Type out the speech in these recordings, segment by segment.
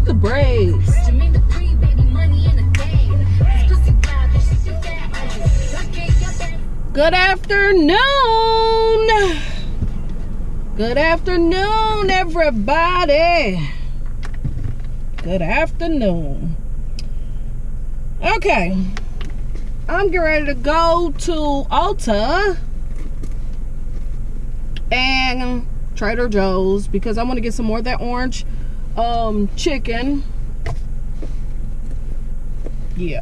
the braids. Good afternoon. Good afternoon, everybody. Good afternoon. Okay, I'm getting ready to go to Ulta and Trader Joe's because I want to get some more of that orange chicken. Yeah,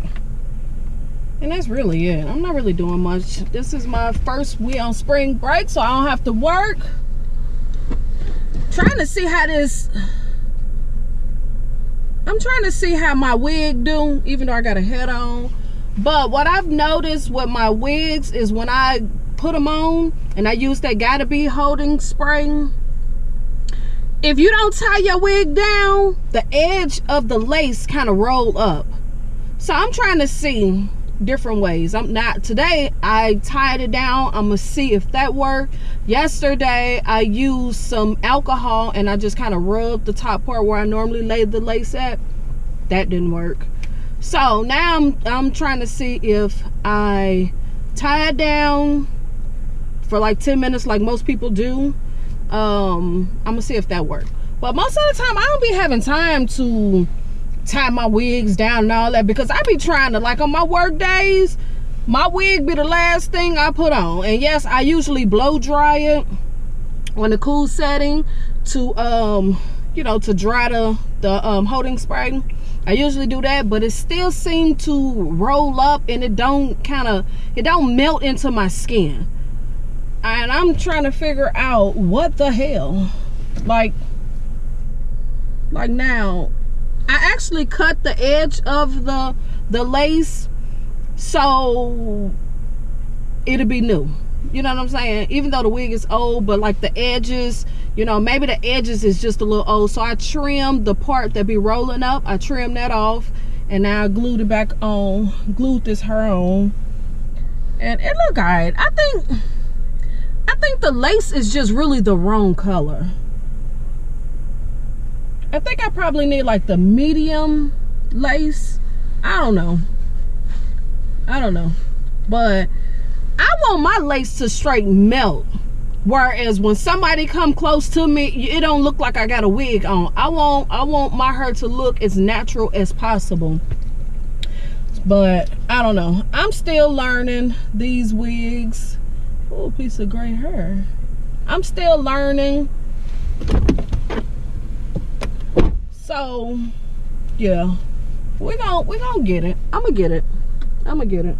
and that's really it. I'm not really doing much. This is my first week on spring break, so I don't have to work. Trying to see how this, I'm trying to see how my wig do, even though I got a head on. But what I've noticed with my wigs is when I put them on and I use that Gotta Be holding spray, if you don't tie your wig down, the edge of the lace kind of roll up. So I'm trying to see different ways. Today I tied it down. I'm gonna see if that worked. Yesterday I used some alcohol and I just kind of rubbed the top part where I normally lay the lace at. That didn't work. So now I'm trying to see if I tie it down for like 10 minutes like most people do. I'm gonna see if that worked. But most of the time I don't be having time to tie my wigs down and all that, because I be trying to, like on my work days, my wig be the last thing I put on. And yes, I usually blow dry it on the cool setting to you know, to dry the holding spray. I usually do that, but it still seems to roll up and it don't melt into my skin. And I'm trying to figure out what the hell. Like now I actually cut the edge of the lace so it'll be new. You know what I'm saying? Even though the wig is old, but like the edges, you know, maybe the edges is just a little old. So I trimmed the part that be rolling up. I trimmed that off and now I glued it back on, glued this hair on. And it look alright. I think the lace is just really the wrong color. I think I probably need like the medium lace. I don't know. But I want my lace to straight melt. Whereas when somebody come close to me, it don't look like I got a wig on. I want my hair to look as natural as possible. But I don't know. I'm still learning these wigs. Oh, piece of gray hair. I'm still learning. So yeah, we're gonna get it. I'm gonna get it.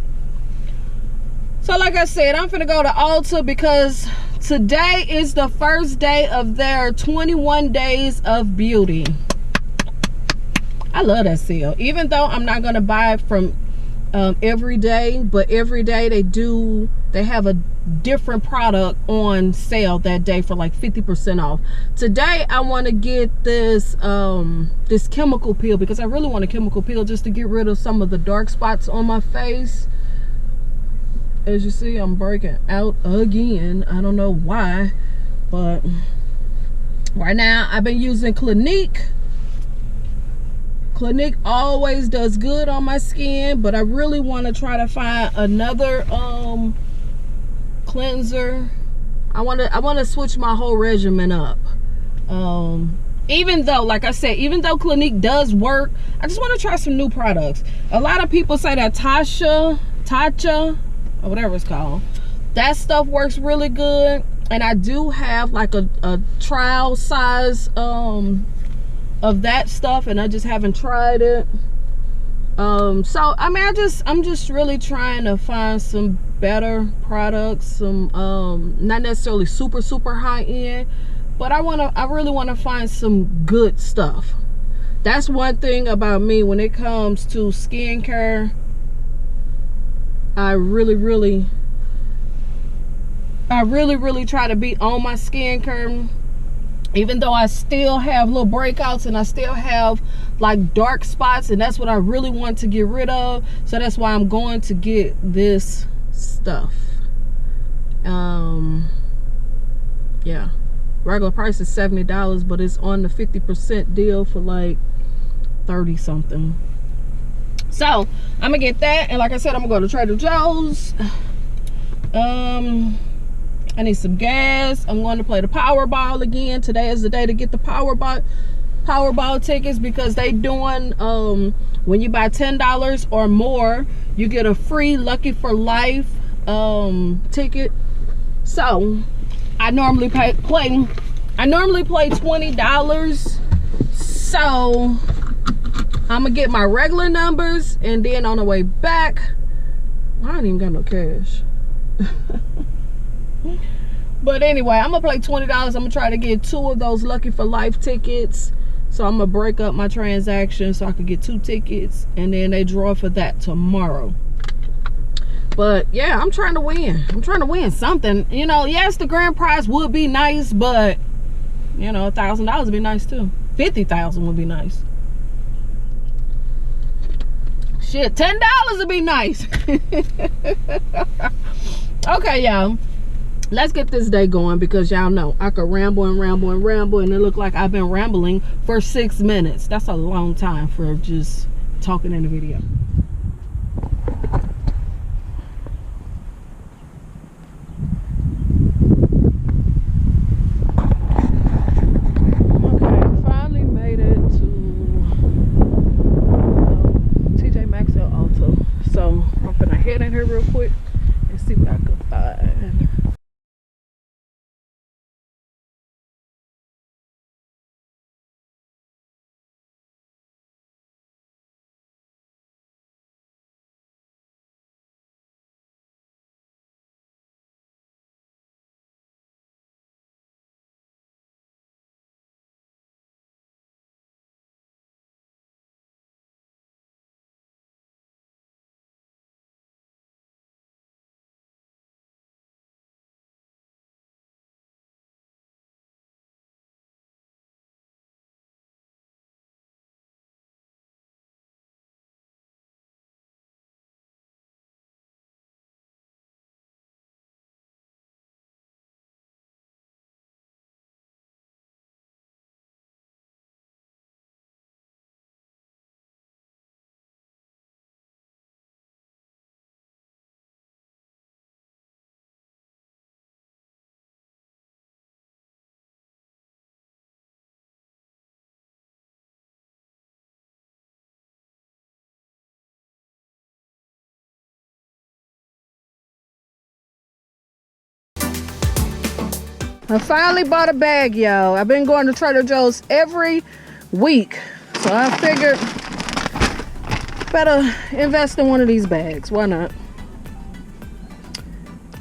So like I said, I'm finna go to Ulta because today is the first day of their 21 days of beauty. I love that sale, even though I'm not gonna buy it from every day, but every day they have a different product on sale that day for like 50% off. Today I want to get this this chemical peel because I really want a chemical peel just to get rid of some of the dark spots on my face. As you see, I'm breaking out again. I don't know why, but right now I've been using Clinique. Clinique always does good on my skin, but I really want to try to find another cleanser. I want to switch my whole regimen up. Even though, like I said, even though Clinique does work, I just want to try some new products. A lot of people say that Tatcha, or whatever it's called, that stuff works really good. And I do have like a trial size of that stuff, and I just haven't tried it. So I mean, I'm just really trying to find some better products, some not necessarily super high end, but I really want to find some good stuff. That's one thing about me when it comes to skincare. I really try to be on my skincare, even though I still have little breakouts and I still have like dark spots, and that's what I really want to get rid of. So that's why I'm going to get this stuff. Yeah, regular price is $70, but it's on the 50% deal for like 30 something. So I'm gonna get that, and like I said, I'm gonna go to Trader Joe's. I need some gas. I'm going to play the Powerball again. Today is the day to get the Powerball tickets, because they doing when you buy $10 or more, you get a free Lucky for Life ticket. So I normally play $20. So I'm gonna get my regular numbers, and then on the way back, I ain't even got no cash. But anyway, I'm gonna play $20. I'm gonna try to get 2 of those Lucky for Life tickets. So I'm gonna break up my transaction so I can get 2 tickets, and then they draw for that tomorrow. But yeah, I'm trying to win. I'm trying to win something. You know, yes, the grand prize would be nice, but you know, $1,000 would be nice too. 50,000 would be nice. Shit, $10 would be nice. Okay, y'all. Let's get this day going, because y'all know I could ramble and ramble and ramble, and it looked like I've been rambling for 6 minutes. That's a long time for just talking in a video. Okay, finally made it to TJ Maxx at Ulta. So I'm gonna head in here real quick and see what I can find. I finally bought a bag, y'all. I've been going to Trader Joe's every week, so I figured better invest in one of these bags. Why not?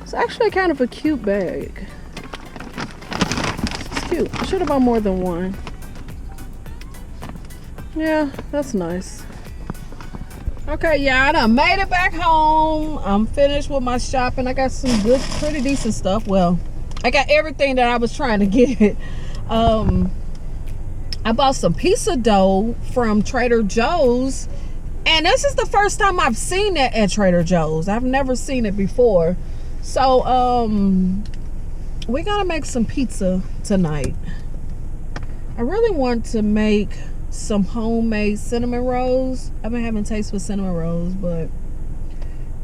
It's actually kind of a cute bag. It's cute. I should have bought more than one. Yeah, that's nice. Okay, yeah, I done made it back home. I'm finished with my shopping. I got some good, pretty decent stuff. Well, I got everything that I was trying to get. I bought some pizza dough from Trader Joe's, and this is the first time I've seen that at Trader Joe's. I've never seen it before. So we're gonna make some pizza tonight. I really want to make some homemade cinnamon rolls. I've been having taste for cinnamon rolls, but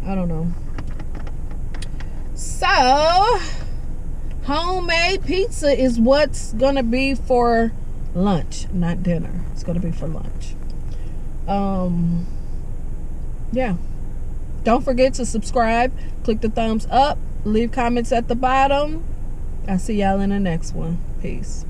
I don't know. So homemade pizza is what's gonna be for lunch, not dinner. It's gonna be for lunch. Yeah, don't forget to subscribe, click the thumbs up, leave comments at the bottom. I'll see y'all in the next one. Peace.